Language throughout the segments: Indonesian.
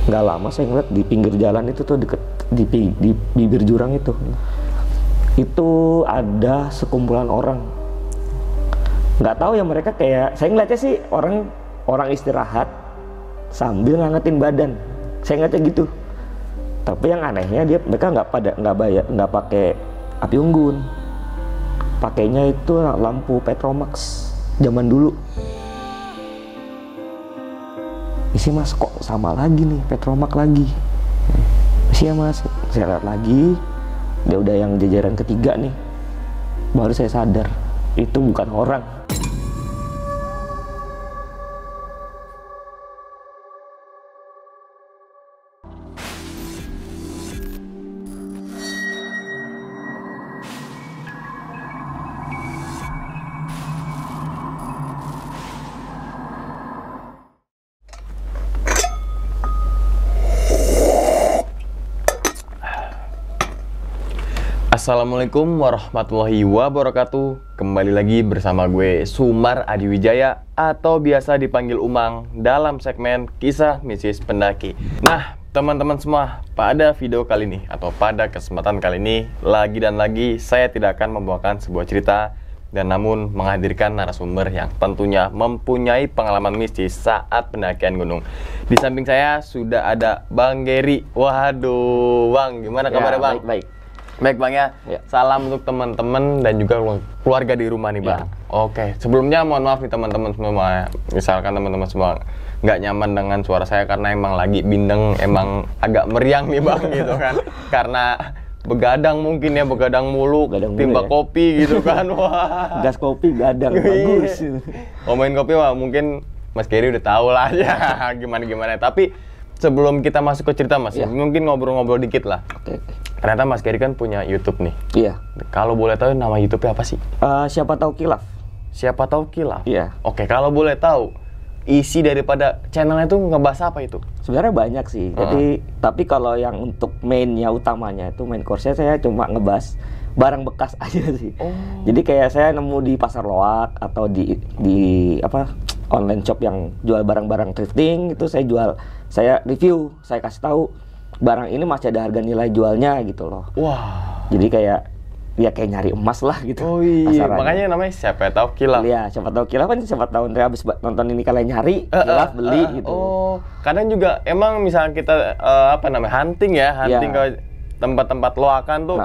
Nggak lama saya ngeliat di pinggir jalan itu tuh deket di bibir jurang itu ada sekumpulan orang. Nggak tahu ya, mereka kayak, saya ngeliatnya sih orang istirahat sambil ngangetin badan. Saya ngeliatnya gitu. Tapi yang anehnya mereka nggak pakai api unggun. Pakainya itu lampu Petromax zaman dulu. Isi mas, kok sama lagi nih, Petromax lagi. Isi ya mas, saya lihat lagi, dia udah yang jajaran ketiga nih. Baru saya sadar, itu bukan orang. Assalamualaikum warahmatullahi wabarakatuh. Kembali lagi bersama gue Sumar Adiwijaya atau biasa dipanggil Umang dalam segmen Kisah Mistis Pendaki. Nah, teman-teman semua, pada video kali ini atau pada kesempatan kali ini lagi dan lagi saya tidak akan membawakan sebuah cerita dan namun menghadirkan narasumber yang tentunya mempunyai pengalaman mistis saat pendakian gunung. Di samping saya sudah ada Bang Gary. Waduh, Bang, gimana kabarnya, Bang? Baik. Baik Bang ya. Salam untuk teman-teman dan juga keluarga di rumah nih Bang. Oke, sebelumnya mohon maaf nih teman-teman semua. Misalkan teman-teman semua nggak nyaman dengan suara saya karena emang lagi bindeng, emang agak meriang nih Bang gitu kan. Karena begadang mungkin ya, begadang mulu, timba kopi gitu kan. Wah. Gas kopi gadang, bagus. Ngomongin kopi wah mungkin Mas Gary udah tahu lah ya gimana-gimana. Tapi sebelum kita masuk ke cerita Mas, mungkin ngobrol-ngobrol dikit lah. Oke. Ternyata Mas Gary kan punya YouTube nih. Iya. Kalau boleh tahu nama YouTube-nya apa sih? Siapa tahu kilaf. Siapa tahu kilaf? Iya. Oke, kalau boleh tahu isi daripada channelnya itu ngebahas apa itu? Sebenarnya banyak sih. Jadi tapi kalau yang untuk mainnya utamanya itu main course-nya saya cuma ngebahas barang bekas aja sih. Oh. Jadi kayak saya nemu di pasar loak atau di online shop yang jual barang-barang thrifting itu saya review, saya kasih tahu barang ini masih ada harga nilai jualnya gitu loh. Wah. Jadi kayak nyari emas lah gitu. Oh iya, makanya namanya siapa tahu kilaf. Iya, siapa tahu kilaf kan, siapa tahu nanti habis nonton ini kalian nyari, kilaf beli gitu. Oh, kadang juga emang misalnya kita hunting ke tempat-tempat loakan tuh,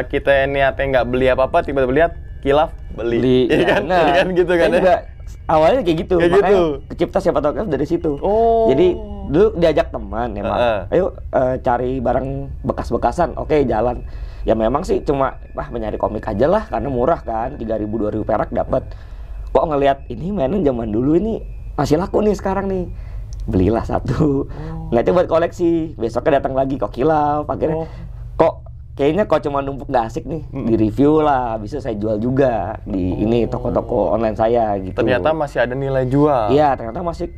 kita niatnya nggak beli apa-apa, tiba-tiba lihat kilaf beli. Iya kan? Nah, kan gitu kan ya? Awalnya kayak gitu, makanya kecipta siapa tahu kilaf dari situ. Oh. Jadi dulu diajak teman emang, ayo cari barang bekas-bekasan, oke jalan. Ya memang sih cuma mencari komik aja lah karena murah kan, 3.000 2.000 perak dapat. Kok ngelihat ini mainan zaman dulu ini masih laku nih sekarang nih. Belilah satu. Nggak buat koleksi. Besoknya datang lagi kok kilaf. Akhirnya kok kayaknya cuma numpuk nggak asik nih. Di review lah, bisa saya jual juga di ini toko-toko online saya gitu. Ternyata masih ada nilai jual. Iya, ternyata masih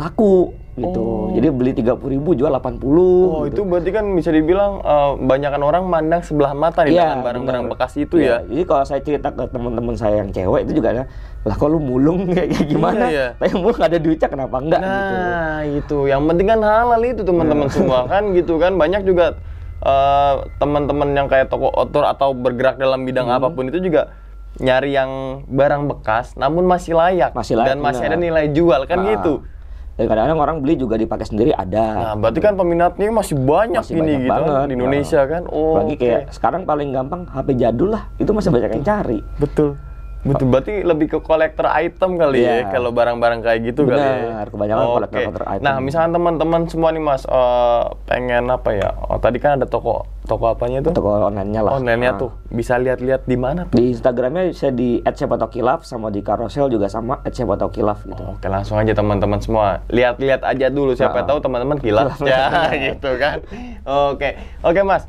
laku gitu. Jadi beli 30.000 jual 80. Oh, gitu. Itu berarti kan bisa dibilang banyakan orang mandang sebelah mata nih dengan barang-barang bekas itu ya. Jadi kalau saya cerita ke teman-teman saya yang cewek itu juga lah kok lu mulung kayak gimana? Tapi mulung nggak ada duitnya kenapa enggak gitu. Nah, itu. Yang penting kan halal itu teman-teman semua kan gitu kan. Banyak juga teman-teman yang kayak toko outdoor atau bergerak dalam bidang apapun itu juga nyari yang barang bekas namun masih layak dan masih ada nilai jual kan gitu. Dan kadang-kadang orang beli juga dipakai sendiri ada. Nah, berarti kan peminatnya masih banyak ini gitu kan di Indonesia kan. Apalagi kayak sekarang paling gampang HP jadul lah, itu masih banyak yang cari. Betul. Berarti lebih ke kolektor item kali ya kalau barang-barang kayak gitu kali ya. Benar, kebanyakan kolektor item. Nah, misalnya teman-teman semua nih Mas pengen apa ya? Tadi kan ada toko apanya itu? Toko online-nya lah. Online-nya tuh bisa lihat-lihat di mana tuh? Di Instagramnya bisa di @siapataukilaf, sama di Carousel juga sama @siapataukilaf gitu. Oke, langsung aja teman-teman semua. Lihat-lihat aja dulu, siapa tahu teman-teman kilaf ya gitu kan. Oke Mas.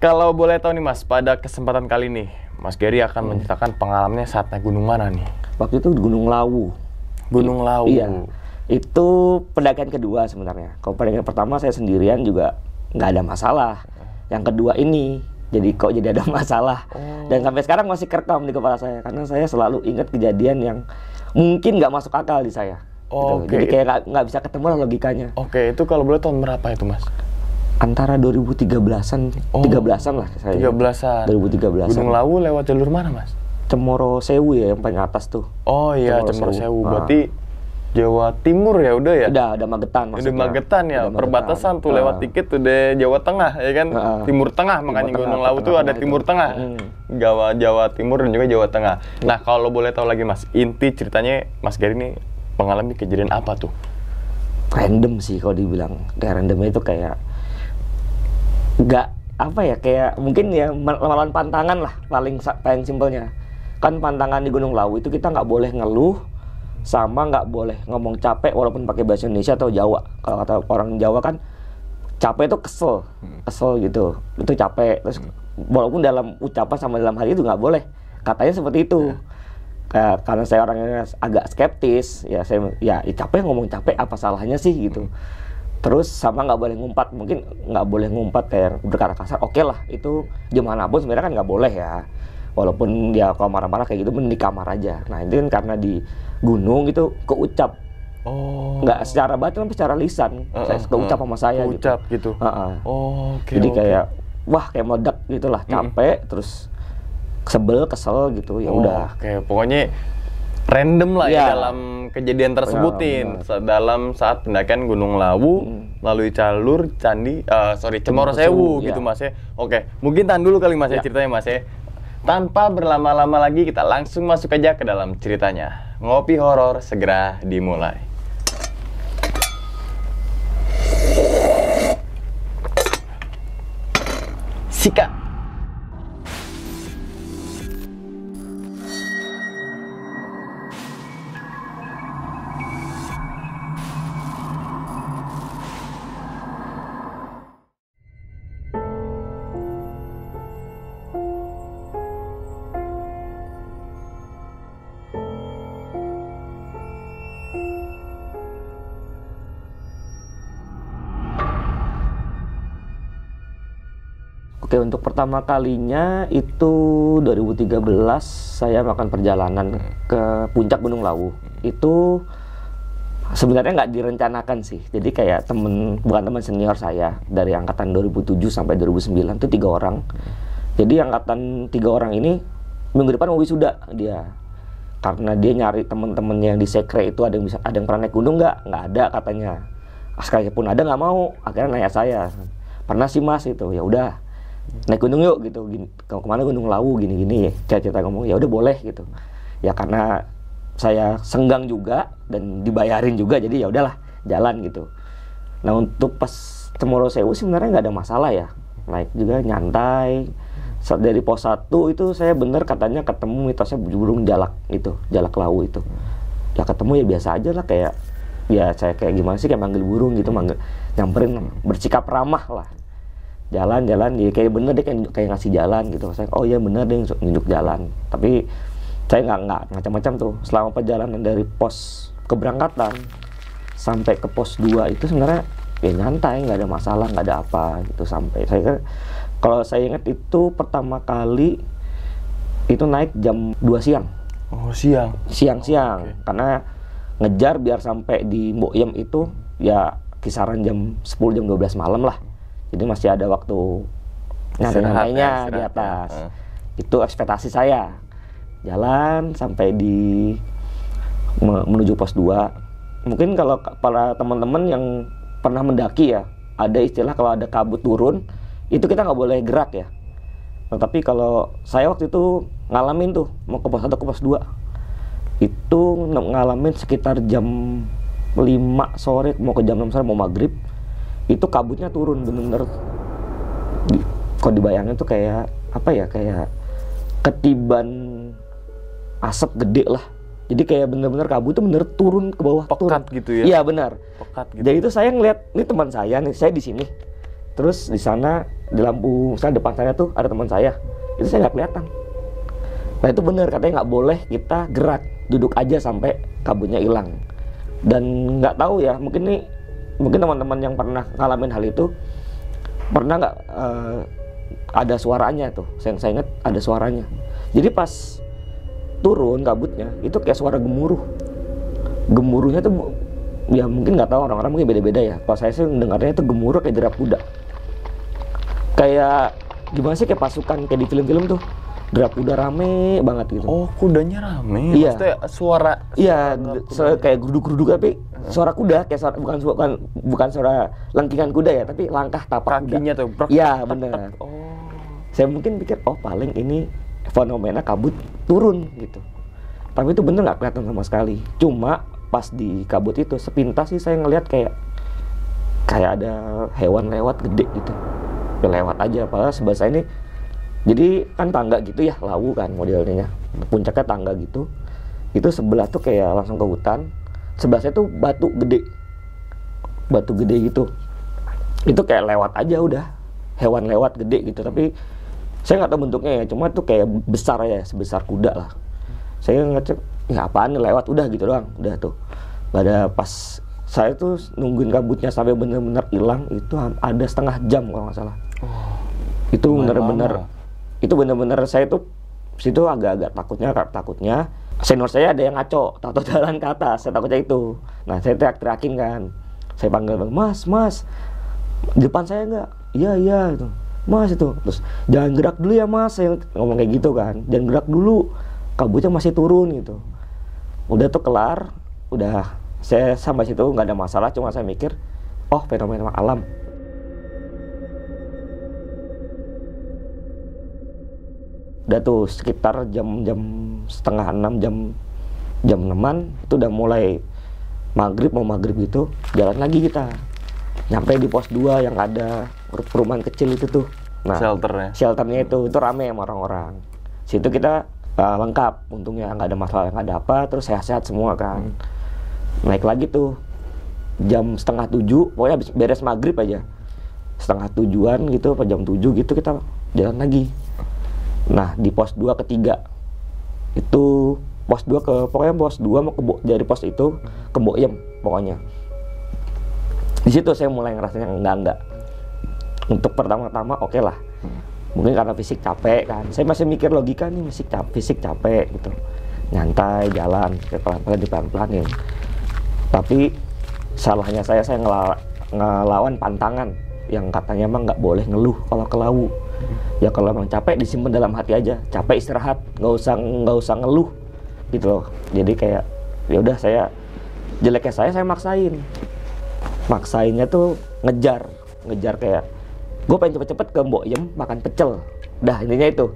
Kalau boleh tahu nih Mas, pada kesempatan kali ini Mas Gary akan menceritakan pengalamannya saat naik gunung mana nih? Waktu itu Gunung Lawu. Gunung Lawu? Iya. Itu pendakian kedua sebenarnya. Kalau pendakian pertama saya sendirian juga nggak ada masalah. Yang kedua ini, jadi ada masalah. Dan sampai sekarang masih kerekam di kepala saya. Karena saya selalu ingat kejadian yang mungkin nggak masuk akal di saya. Gitu. Jadi kayak nggak bisa ketemu lah logikanya. Itu kalau boleh tahun berapa itu Mas? Antara 2013-an, 13-an lah saya. 13-an. 2013-an. Gunung Lawu lewat jalur mana Mas? Cemoro Sewu ya, yang paling atas tuh. Oh iya, Cemoro Sewu. Berarti Jawa Timur ya udah ya? Udah Magetan maksudnya. Udah Magetan ya, perbatasan tuh lewat dikit udah Jawa Tengah ya kan? Timur Tengah, makanya Gunung Lawu tuh ada Timur Tengah. Jawa Timur dan juga Jawa Tengah. Nah kalau boleh tahu lagi Mas, inti ceritanya Mas Gary ini mengalami kejadian apa tuh? Random sih kalau dibilang. Kayak randomnya itu kayak nggak apa ya, kayak mungkin ya melawan pantangan lah paling simpelnya. Kan pantangan di Gunung Lawu itu kita nggak boleh ngeluh, sama nggak boleh ngomong capek walaupun pakai bahasa Indonesia atau Jawa. Kalau kata orang Jawa kan capek itu kesel gitu, itu capek. Terus walaupun dalam ucapan sama dalam hal itu nggak boleh, katanya seperti itu. Karena saya orangnya agak skeptis, ya saya capek, ngomong capek apa salahnya sih gitu. Terus sama nggak boleh ngumpat, mungkin nggak boleh ngumpat kayak berkata kasar. Oke lah, itu dimanapun sebenarnya kan nggak boleh ya. Walaupun dia kalau marah-marah kayak gitu mending di kamar aja. Nah itu kan karena di gunung itu keucap, nggak secara batin tapi secara lisan. Saya keucap sama saya gitu. Jadi kayak wah kayak meledak gitulah, capek terus sebel, kesel gitu, ya udah. Pokoknya random lah ya dalam kejadian tersebutin dalam saat pendakian Gunung Lawu melalui jalur Cemoro Sewu gitu Mas ya. Mungkin tahan dulu kali Mas ya ceritanya Mas ya. Tanpa berlama-lama lagi kita langsung masuk aja ke dalam ceritanya. Ngopi horor segera dimulai. Sika. Oke, untuk pertama kalinya itu 2013 saya melakukan perjalanan ke puncak Gunung Lawu. Itu sebenarnya nggak direncanakan sih. Jadi kayak bukan teman senior saya dari angkatan 2007 sampai 2009 itu 3 orang. Jadi angkatan 3 orang ini minggu depan mau wisuda dia. Karena dia nyari temen-temennya yang di sekre itu ada yang pernah naik gunung nggak ada katanya. Sekalipun ada nggak mau. Akhirnya nanya saya, pernah sih Mas itu. Ya udah. Naik gunung yuk gitu, kemana Gunung Lawu gini-gini, cerita ngomong ya udah boleh gitu. Ya karena saya senggang juga dan dibayarin juga, jadi ya udahlah jalan gitu. Nah untuk pas Cemoro Sewu sebenarnya nggak ada masalah ya, naik juga nyantai. Dari pos 1 itu saya bener katanya ketemu mitosnya burung jalak itu, jalak Lawu itu. Ya ketemu ya biasa aja lah, kayak ya saya kayak gimana sih, kayak manggil burung gitu, nyamperin, bersikap ramah lah. Jalan ya kayak bener deh, kayak ngasih jalan gitu. Saya oh iya bener deh nunjuk jalan. Tapi saya nggak macam-macam tuh. Selama perjalanan dari pos keberangkatan sampai ke pos 2 itu sebenarnya ya nyantai, nggak ada masalah, nggak ada apa gitu. Sampai kalau saya ingat itu pertama kali itu naik jam 2 siang. Oh siang. Siang. Karena ngejar biar sampai di Mbok Yem itu ya kisaran jam 10 jam 12 malam lah. Jadi masih ada waktu nyantai-nyantainya di atas. Itu ekspektasi saya. Jalan sampai menuju pos 2. Mungkin kalau para teman-teman yang pernah mendaki ya, ada istilah kalau ada kabut turun, itu kita nggak boleh gerak ya. Nah, tapi kalau saya waktu itu ngalamin tuh, mau ke pos 1 ke pos 2. Itu ngalamin sekitar jam 5 sore, mau ke jam 6 sore, mau maghrib. Itu kabutnya turun bener-bener, kalau dibayangin tuh kayak apa ya, kayak ketiban asap gede lah. Jadi kayak bener-bener kabut tuh bener turun ke bawah, pekat gitu ya? Iya benar. Pekat gitu. Jadi itu saya ngeliat, ini teman saya nih, saya di sini, terus di sana di lampu misalnya depan saya tuh ada teman saya, itu saya nggak kelihatan. Nah itu bener, katanya nggak boleh kita gerak, duduk aja sampai kabutnya hilang. Dan nggak tahu ya, mungkin teman-teman yang pernah ngalamin hal itu pernah nggak ada suaranya tuh. Saya ingat ada suaranya. Jadi pas turun kabutnya itu kayak suara gemuruh gemuruhnya tuh ya mungkin nggak tahu, orang-orang mungkin beda-beda ya. Kalau saya sih dengarnya itu gemuruh kayak derap kuda. Kayak gimana sih, kayak pasukan kayak di film-film tuh. Derap kuda rame banget gitu. Oh, kudanya rame. Iya. Maksudnya suara. Iya, kayak geruduk-geruduk tapi suara kuda, kayak suara, bukan suara lengkingan kuda ya, tapi langkah tapak kakinya kuda. tuh. Iya, benar. Oh. Saya mungkin pikir, oh paling ini fenomena kabut turun gitu. Tapi itu bener nggak kelihatan sama sekali. Cuma pas di kabut itu sepintas sih saya ngelihat kayak ada hewan lewat gede gitu. Ya, lewat aja, padahal sebelah saya ini jadi kan tangga gitu ya, lawu kan modelnya. Puncaknya tangga gitu. Itu sebelah tuh kayak langsung ke hutan. Sebelah saya tuh batu gede. Batu gede gitu. Itu kayak lewat aja udah. Hewan lewat gede gitu, tapi saya nggak tahu bentuknya ya, cuma tuh kayak besar ya, sebesar kuda lah. Saya ngecek, ya apaan nih lewat, udah gitu doang, udah tuh. Pada pas saya tuh nungguin kabutnya sampai bener-bener hilang, itu ada setengah jam kalau nggak salah. Itu bener-bener saya tuh situ agak-agak takutnya. Senior saya ada yang ngaco, tahu jalan ke atas, saya takutnya itu. Nah saya teriak-teriakin kan, saya panggil, mas, di depan saya nggak? Iya itu. Mas itu, terus jangan gerak dulu ya mas, saya ngomong kayak gitu kan, jangan gerak dulu, kabutnya masih turun gitu. Udah tuh kelar, udah saya sampai situ nggak ada masalah, cuma saya mikir, oh fenomena alam. Udah tuh sekitar jam 5:30, jam 6-an itu udah mulai mau maghrib gitu, jalan lagi kita. Nyampe di pos 2 yang ada perumahan kecil itu tuh. Nah, shelternya itu rame sama orang-orang. Situ kita lengkap, untungnya nggak ada masalah, nggak ada apa, terus sehat-sehat semua kan. Naik lagi tuh jam 6:30, pokoknya habis beres maghrib aja, 6:30-an gitu, apa jam 7 gitu kita jalan lagi. Nah di pos 2 ketiga itu, pokoknya pos 2 mau dari pos itu ke Boyem pokoknya. Di situ saya mulai ngerasanya enggak. Untuk pertama-tama oke lah. Mungkin karena fisik capek kan. Saya masih mikir logika nih, fisik capek gitu. Nyantai jalan, pelan-pelan dipelan-pelanin. Tapi salahnya saya ngelawan pantangan yang katanya emang nggak boleh ngeluh kalau ke lawu. Ya kalau emang capek disimpan dalam hati aja. Capek istirahat, nggak usah ngeluh gitu loh. Jadi kayak ya udah, jeleknya saya maksainnya tuh ngejar kayak gue pengen cepet-cepet ke Boyem makan pecel. Dah intinya itu,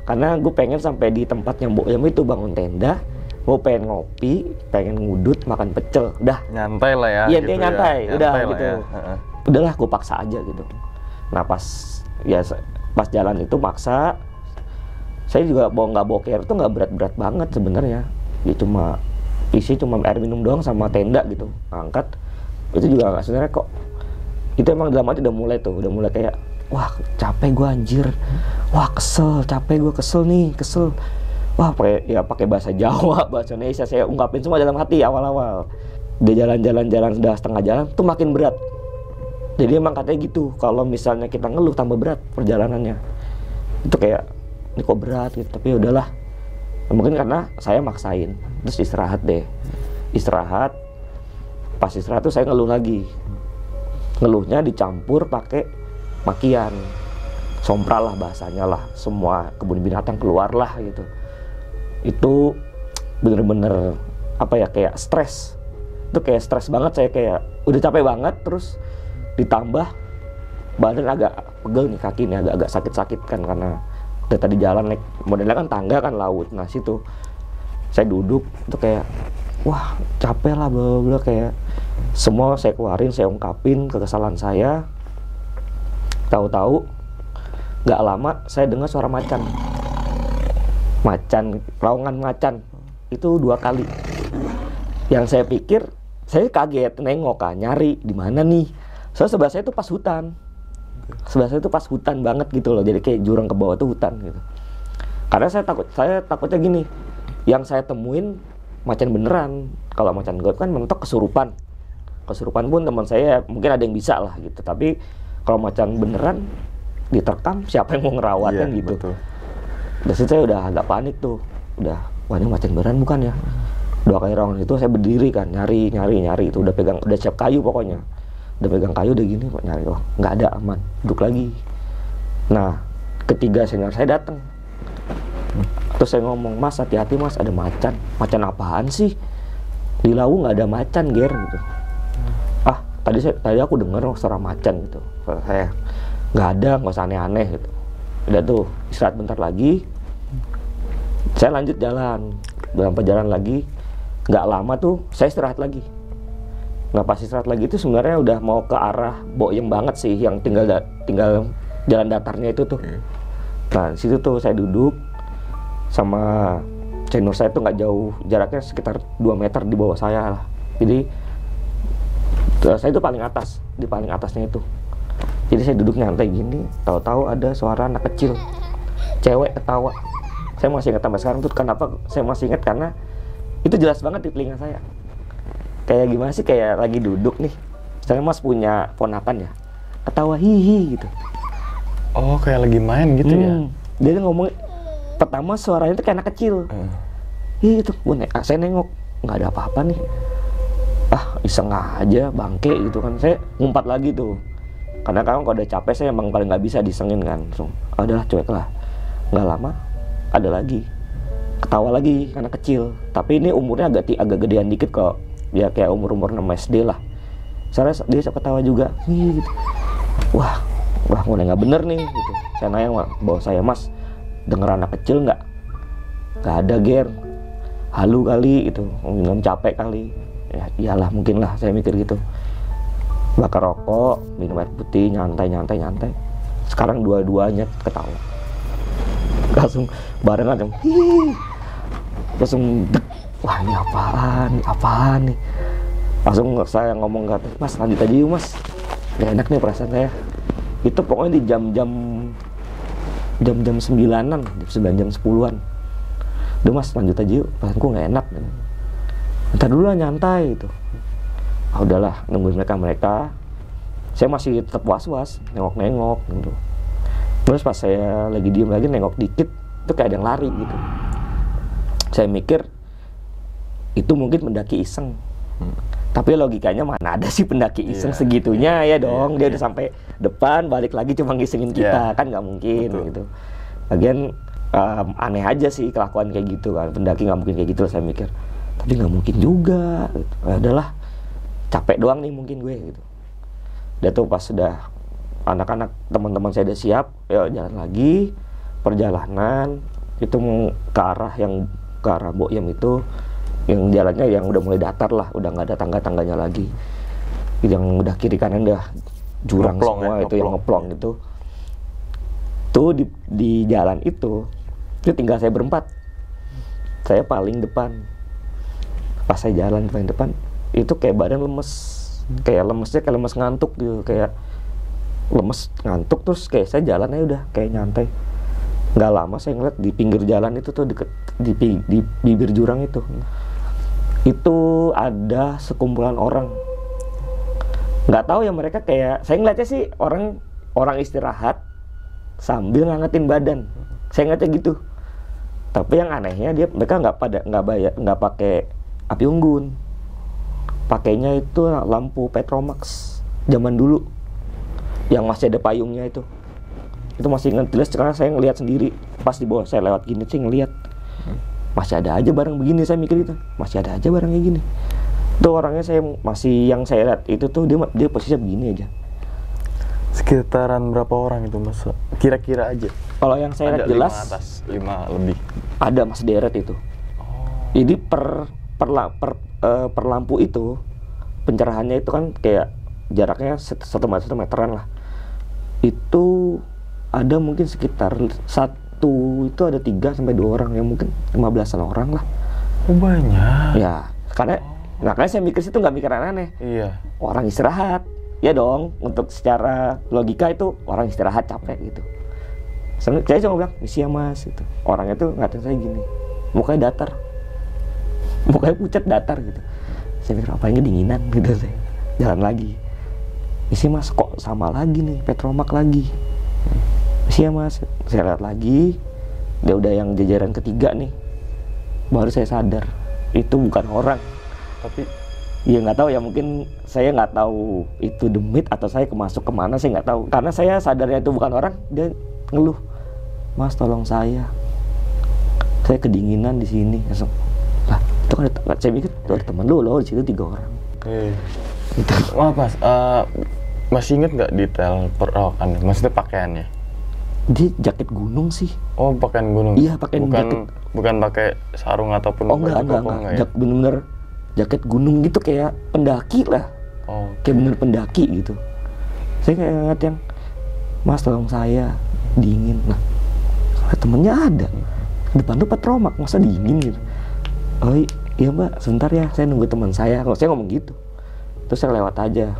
karena gue pengen sampai di tempatnya Boyem itu bangun tenda, gue pengen ngopi, pengen ngudut, makan pecel. Dah nyantai lah ya. Iya gitu nyantai, ya. udah nyantai gitu. Ya. Udahlah gue paksa aja gitu. Nah pas jalan itu maksa, saya juga nggak boker itu nggak berat-berat banget sebenarnya. Ya cuma air minum doang sama tenda gitu, angkat. Itu juga nggak, sebenarnya kok itu emang dalam hati udah mulai kayak wah capek gue anjir, wah capek gue, kesel, wah pakai bahasa Jawa, bahasa Indonesia saya ungkapin semua dalam hati awal-awal. Dia jalan sudah setengah jalan tuh makin berat. Jadi emang katanya gitu, kalau misalnya kita ngeluh tambah berat perjalanannya. Itu kayak ini kok berat gitu, tapi udahlah. Mungkin karena saya maksain, terus istirahat. Pas istirahat tuh saya ngeluh lagi. Ngeluhnya dicampur pakai makian. Sompral lah bahasanya lah. Semua kebun binatang keluar lah gitu. Itu bener-bener kayak stres. Itu kayak stres banget, saya kayak udah capek banget, terus ditambah badan agak pegel nih, kaki nih agak sakit-sakit kan, karena udah tadi jalan naik, modelnya kan tangga kan laut. Nah situ saya duduk itu kayak wah capek lah, bla kayak semua saya keluarin, saya ungkapin kekesalan saya. Tahu-tahu nggak lama saya dengar suara macan, raungan macan itu 2 kali. Yang saya pikir, saya kaget nengok kan, nyari di mana nih. Soalnya sebelah saya itu pas hutan banget gitu loh, jadi kayak jurang ke bawah tuh hutan gitu. Karena saya takutnya gini, yang saya temuin macan beneran. Kalau macan gaib kan mentok kesurupan pun teman saya mungkin ada yang bisa lah gitu, tapi kalau macan beneran diterkam siapa yang mau ngerawatnya gitu. Betul. Dari situ saya udah agak panik tuh, wah ini macan beneran bukan ya. 2 kali roungan itu saya berdiri kan, nyari itu udah siap kayu pokoknya. Udah pegang kayu udah gini kok nyari, oh nggak ada, aman, duduk lagi. Nah, ketiga senior saya datang. Terus saya ngomong, "Mas, hati-hati Mas, ada macan." "Macan apaan sih? Di Lawu nggak ada macan, Ger," gitu. "Ah, tadi aku dengar suara macan," gitu. Saya, "Nggak ada, nggak usah aneh-aneh," gitu. Udah tuh, istirahat bentar lagi. Saya lanjut jalan. Dalam perjalanan lagi, nggak lama tuh saya istirahat lagi. Nah, pas istirahat lagi itu sebenarnya udah mau ke arah Boyem banget sih, yang tinggal jalan datarnya itu tuh. Nah, situ tuh saya duduk sama senior saya tuh nggak jauh, jaraknya sekitar 2 meter di bawah saya lah. Jadi saya itu paling atas, di paling atasnya itu. Jadi saya duduk nyantai gini, tahu-tahu ada suara anak kecil, cewek ketawa. Saya masih ingat sampai sekarang tuh, kenapa saya masih ingat, karena itu jelas banget di telinga saya. Kayak gimana sih, kayak lagi duduk nih, misalnya Mas punya ponakan ya, ketawa hihi gitu. Oh, kayak lagi main gitu ya? Dia ngomong, pertama suaranya tuh kayak anak kecil. Ih, itu, saya nengok, nggak ada apa-apa nih. Ah, iseng aja, bangke gitu kan. Saya ngumpat lagi tuh. Karena kalau udah capek, saya emang paling nggak bisa disengin kan. So, adalah cuek lah. Nggak lama, ada lagi. Ketawa lagi, anak kecil. Tapi ini umurnya agak gedean dikit kok. Ya kayak umur 6 SD lah. Soalnya dia ketawa juga. Ih, gitu. Wah, mulai nggak bener nih gitu. Saya nanya bawa saya, "Mas, denger anak kecil nggak?" "Nggak ada, Ger. Halu kali itu, mungkin capek kali." Ya iyalah, mungkin lah, saya mikir gitu. Bakar rokok, minum air putih, nyantai. Sekarang dua-duanya ketawa. Langsung barengan dong. Langsung dek. Wah, ini apaan nih? Langsung saya ngomong ke atas, "Mas, lanjut aja yuk, Mas. Gak enak nih perasaan saya." Itu pokoknya di jam-jam 9-an, jam 10-an. "Udah Mas, lanjut aja yuk, perasaanku gak enak." "Ntar dulu lah, nyantai," gitu. Ah, udahlah, nungguin mereka. Saya masih tetap was-was, nengok gitu. Terus pas saya lagi diem lagi, nengok dikit, itu kayak ada yang lari gitu. Saya mikir, itu mungkin pendaki iseng. Tapi logikanya mana ada sih pendaki iseng segitunya ya dong. Dia udah sampai depan, balik lagi cuma ngisengin kita, kan nggak mungkin. Gitu. Lagian aneh aja sih kelakuan kayak gitu kan. Pendaki nggak mungkin kayak gitu, saya mikir. Tapi nggak mungkin juga. Gitu. Adalah capek doang nih mungkin gue gitu. Dia tuh pas sudah anak-anak teman-teman saya udah siap, ya jalan lagi. Perjalanan itu ke arah Boyem itu, yang jalannya yang udah mulai datar lah, udah nggak ada tangga-tangganya lagi. Yang udah kiri kanan udah jurang ngeplong, semua ya, itu yang ngeplong itu. Tuh di jalan itu tinggal saya berempat. Saya paling depan. Pas saya jalan paling depan, itu kayak badan lemes. Kayak lemesnya kayak lemes ngantuk gitu, kayak lemes ngantuk, terus kayak saya jalan aja udah kayak nyantai. Nggak lama saya ngeliat di pinggir jalan itu tuh, deket di bibir jurang itu ada sekumpulan orang. Nggak tahu ya, mereka kayak, saya ngeliatnya sih orang istirahat sambil ngangetin badan. Saya ngeliatnya gitu. Tapi yang anehnya mereka nggak pakai api unggun. Pakainya itu lampu Petromax zaman dulu, yang masih ada payungnya itu. Itu masih ingat jelas, karena saya ngelihat sendiri pas di bawah saya lewat gini sih ngelihat. Masih ada aja barang begini, saya mikir itu. Masih ada aja barang kayak gini. Tuh orangnya yang saya lihat itu tuh dia posisinya begini aja. Sekitaran berapa orang itu Mas? Kira-kira aja. Kalau yang saya lihat jelas 5 lebih. Ada Mas, deret itu. Jadi per lampu itu pencerahannya itu kan kayak jaraknya 1 meteran lah. Itu ada mungkin sekitar itu ada 3 sampai 2 orang, yang mungkin 15-an orang lah. Oh, banyak. Ya, karena makanya saya mikir situ nggak mikir aneh. Iya. Orang istirahat, ya dong. Untuk secara logika itu orang istirahat capek gitu. Saya cuma bilang, "Misi ya Mas," gitu. Orangnya tuh ngatain saya gini, mukanya datar, mukanya pucat datar gitu. Saya pikir apa ini dinginan gitu, saya jalan lagi. "Misi Mas, kok sama lagi nih, Petromax lagi." "Misi ya Mas." Saya lihat lagi, dia udah yang jajaran ketiga nih. Baru saya sadar, itu bukan orang. Tapi ya nggak tahu ya, mungkin saya nggak tahu itu demit atau saya kemasuk kemana, saya nggak tahu. Karena saya sadarnya itu bukan orang, dia ngeluh, "Mas tolong saya kedinginan di sini." Langsung, lah itu kan saya mikir tuh ada teman lu loh di situ 3 orang. Gitu. Wah Mas, masih inget nggak detail perawakannya? Maksudnya pakaiannya? Dia jaket gunung sih. Oh, pakaian gunung. Iya, pakaian jaket. Bukan pakai sarung ataupun enggak. Ya? Bener-bener jaket gunung gitu, kayak pendaki lah. Oh, kayak bener pendaki gitu. Saya kayak ingat yang, "Mas tolong saya, dingin." Nah, temennya ada. Depan tuh petromak, masa dingin gitu. "Oh iya Mbak, sebentar ya, saya nunggu teman saya." Kalau saya ngomong gitu. Terus saya lewat aja.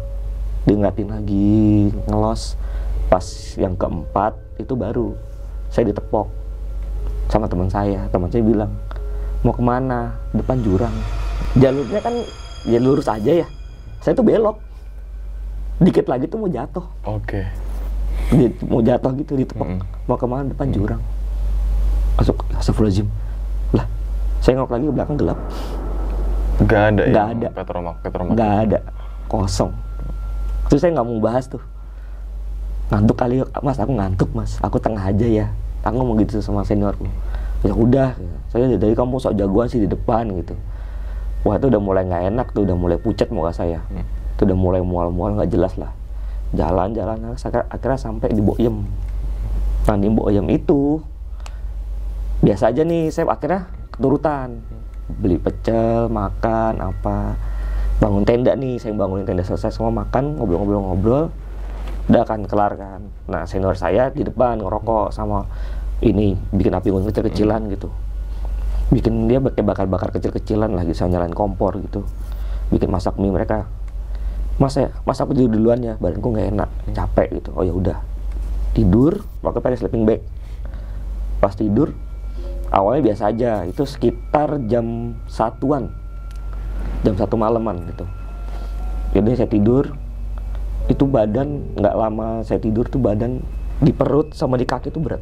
Dia ngeliatin lagi, ngelos. Pas yang keempat itu baru saya ditepok sama teman saya. Teman saya bilang, "Mau kemana?" "Depan jurang." Jalurnya kan ya lurus aja ya. Saya tuh belok. Dikit lagi tuh mau jatuh. Oke. Mau jatuh gitu, ditepok. "Mau kemana?" "Depan jurang." Masuk, astagfirullahaladzim. Lah, saya ngok lagi ke belakang, gelap. Nggak ada ya? Nggak ada. Petromak. Nggak ada. Kosong. Terus saya nggak mau bahas tuh. "Ngantuk kali, Mas, aku ngantuk Mas. Aku tengah aja ya." Aku ngomong gitu sama seniorku. "Ya udah, saya dari kamu sok jagoan sih di depan," gitu. Wah, itu udah mulai nggak enak tuh, udah mulai pucat muka saya. Itu udah mulai mual-mual nggak jelas lah. Jalan, akhirnya sampai di Boyem. Nah, di Boyem itu biasa aja nih, saya akhirnya keturutan. Beli pecel, makan, apa. Bangun tenda nih, saya bangunin tenda, selesai semua makan, ngobrol-ngobrol. Udah kan, kelar kan. Nah, senior saya di depan ngerokok sama ini, bikin api unggun kecil-kecilan gitu. Bikin dia bakar-bakar kecil-kecilan lah, bisa nyalain kompor gitu. Bikin masak mie mereka. "Mas aku tidur duluan ya, badanku nggak enak, capek gitu." "Oh ya udah." Tidur, pakai pakai sleeping bag. Pas tidur, awalnya biasa aja, itu sekitar jam 1-an. Jam 1 malaman gitu. Jadi saya tidur, itu badan nggak lama saya tidur tuh badan di perut sama di kaki tuh berat.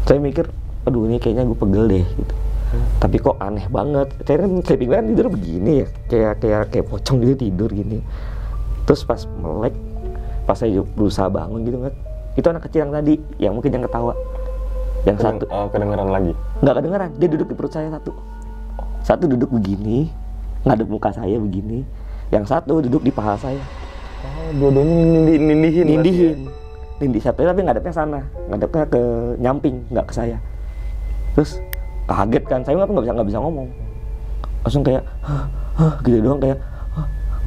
Saya mikir, aduh ini kayaknya gue pegel deh gitu. Tapi kok aneh banget. Saya kan sleeping bag tidur begini ya, kayak pocong gitu tidur gini. Terus pas melek, pas saya berusaha bangun gitu kan, itu anak kecil yang tadi, yang mungkin yang ketawa. Yang satu kedengeran lagi? Nggak kedengeran, dia duduk di perut saya satu duduk begini, ngadep muka saya begini. Yang satu duduk di paha saya. Oh, dua-duanya nindihin. Nindih satu, tapi ngadepnya sana, ngadepnya ke nyamping, nggak ke saya. Terus kaget kan, saya nggak bisa ngomong. Langsung kayak gitu doang, kayak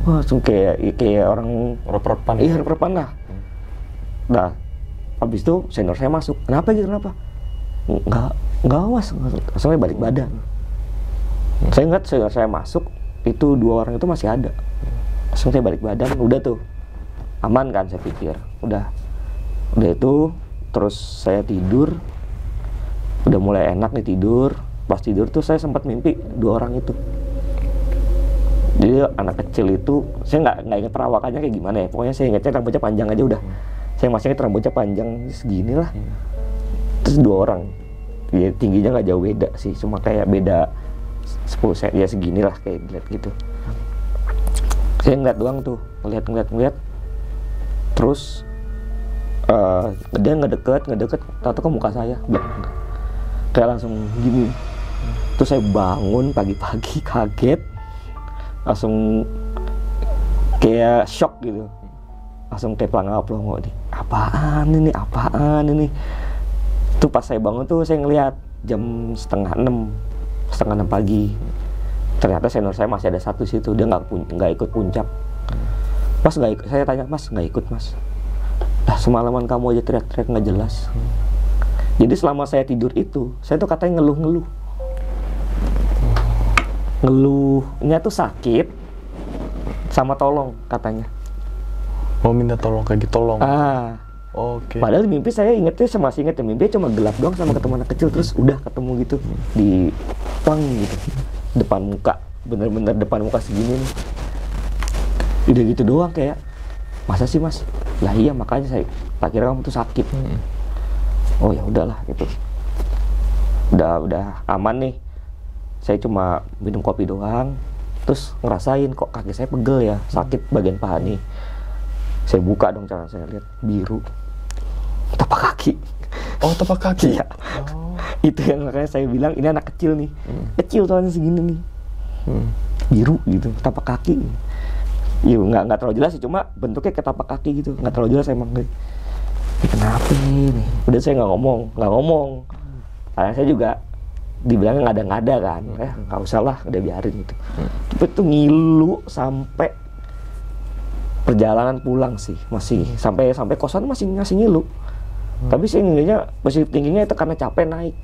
langsung kayak orang reperpan. Iya, reperpan lah. Nah, habis itu senior saya masuk. "Kenapa gitu, kenapa?" Nggak awas, langsung balik badan. Saya ingat senior saya masuk, itu 2 orang itu masih ada. Langsung saya balik badan, udah tuh aman kan, saya pikir. Udah itu, terus saya tidur. Udah mulai enak nih tidur. Pas tidur tuh saya sempat mimpi 2 orang itu. Jadi anak kecil itu, saya nggak ingat perawakannya kayak gimana ya. Pokoknya saya ingatnya rambutnya panjang aja udah. Saya masih ingat rambutnya panjang segini lah. Terus 2 orang, ya tingginya nggak jauh beda sih, cuma kayak beda 10 cm ya, segini lah kayak dilihat gitu. Saya ngeliat doang tuh, ngeliat. Terus dia ngedeket, tahu ke muka saya, kayak langsung gini. Terus saya bangun pagi-pagi kaget, langsung kayak shock gitu, langsung kayak pelongo nih. Apaan ini? Tuh pas saya bangun tuh saya ngeliat jam setengah 6 pagi. Ternyata senior saya masih ada satu situ, dia nggak ikut puncak. Mas nggak ikut, saya tanya, "Mas nggak ikut Mas?" "Lah semalaman kamu aja teriak-teriak nggak jelas." Jadi selama saya tidur itu, saya tuh katanya ngeluhnya tuh sakit sama tolong katanya. Mau minta tolong kayak gitu, tolong. Oke. Padahal di mimpi saya ingetnya, saya masih inget ya, mimpi cuma gelap doang sama ketemu anak kecil, terus udah ketemu gitu di plang gitu, depan muka, bener-bener depan muka segini nih. Udah gitu doang, kayak, "Masa sih Mas?" "Lah iya, makanya saya tak kira kamu tuh sakit." Oh ya udahlah gitu. Udah aman nih. saya cuma minum kopi doang, terus ngerasain kok kaki saya pegel ya, sakit bagian paha nih. Saya buka dong celana, saya lihat biru, tapak kaki. Oh, tapak kaki? Iya. Itu yang makanya saya bilang ini anak kecil nih, kecil soalnya segini nih, biru gitu, tapak kaki. Iya nggak terlalu jelas sih, cuma bentuknya kayak tapak kaki gitu, nggak terlalu jelas emang. Ini kenapa nih? Udah saya nggak ngomong. Karena saya juga dibilangnya ngada-ngada kan, nggak usah lah, udah biarin gitu. Tapi itu ngilu sampai perjalanan pulang sih, masih sampai kosan masih ngilu. Tapi sih ngilunya positif tingginya itu karena capek naik.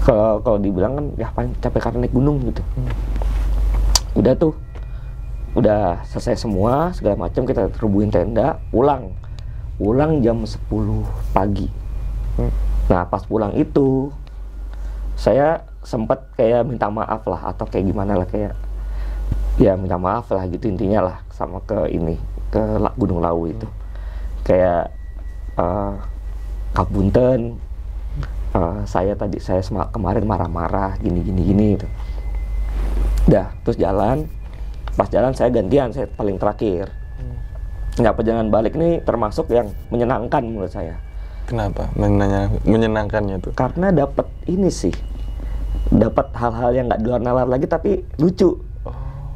Kalau dibilang kan ya paling capek karena naik gunung gitu. Udah tuh, udah selesai semua segala macam, kita rubuhin tenda, pulang jam 10 pagi. Nah pas pulang itu saya sempat kayak minta maaf lah, atau kayak gimana lah, kayak ya minta maaf lah gitu intinya lah, sama ke Gunung Lawu itu, kayak kapunten, saya kemarin marah-marah gini gitu. Dah terus pas jalan saya gantian, saya paling terakhir. Nah perjalanan balik ini termasuk yang menyenangkan menurut saya. Kenapa menyenangkannya tuh? Karena dapat ini sih, dapat hal-hal yang nggak di luar nalar lagi tapi lucu.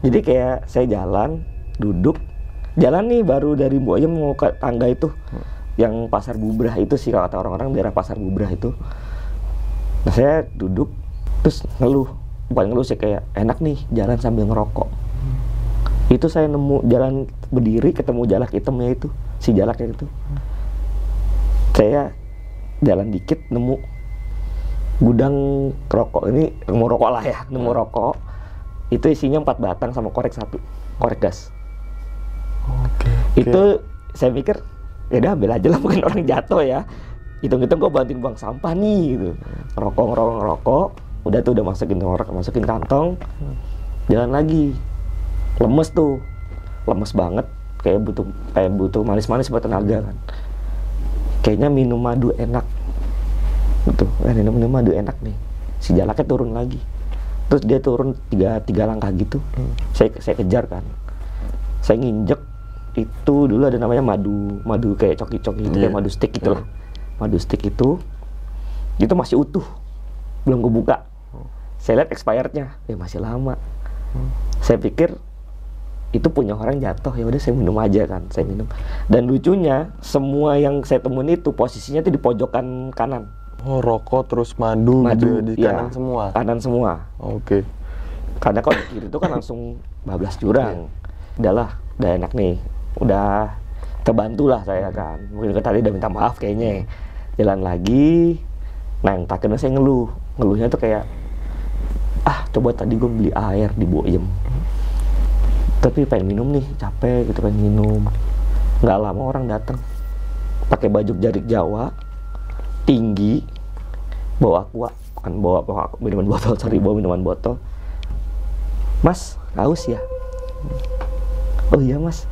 Jadi kayak saya duduk jalan nih baru dari Boyem mau ke tangga itu, yang Pasar Bubrah itu sih kalau kata orang-orang, daerah Pasar Bubrah itu. Nah saya duduk terus bukan ngeluh sih, kayak enak nih jalan sambil ngerokok. Itu saya nemu jalan berdiri, ketemu jalak hitamnya itu, si jalaknya itu. Saya jalan dikit nemu gudang rokok, ini nemu rokok lah ya, nemu rokok. Itu isinya 4 batang sama korek 1, korek gas. Itu saya pikir ya udah ambil aja lah, mungkin orang jatuh ya. Hitung-hitung gue bantuin buang sampah nih gitu. Ngerokok, udah tuh udah masukin kantong, jalan lagi. Lemes banget, kayak butuh manis-manis buat tenaga kan. Kayaknya minum madu enak gitu, minum madu enak nih. Si jalaknya turun lagi, terus dia turun 3 langkah gitu. Saya kejar kan, saya nginjek itu dulu ada namanya madu kayak coki-coki gitu, kayak madu stick gitu lah. Madu stick itu masih utuh, belum kebuka. Saya lihat expirednya, masih lama. Saya pikir itu punya orang jatuh, ya udah saya minum aja kan, saya minum. Dan lucunya semua yang saya temuin itu posisinya tuh di pojokan kanan. Oh, rokok terus madu gitu di kanan semua. Kanan semua. Oke. Karena kalau di kiri itu kan langsung bablas jurang. Udahlah, udah enak nih, udah terbantu lah saya kan. Mungkin tadi udah minta maaf kayaknya. Jalan lagi, nah yang terakhirnya saya ngeluhnya tuh kayak, coba tadi gue beli air di Boyem, tapi pengen minum nih, capek gitu pengen minum. Nggak lama orang datang, pakai baju jarik Jawa, tinggi, bawa minuman botol. Mas, haus ya? Oh iya mas,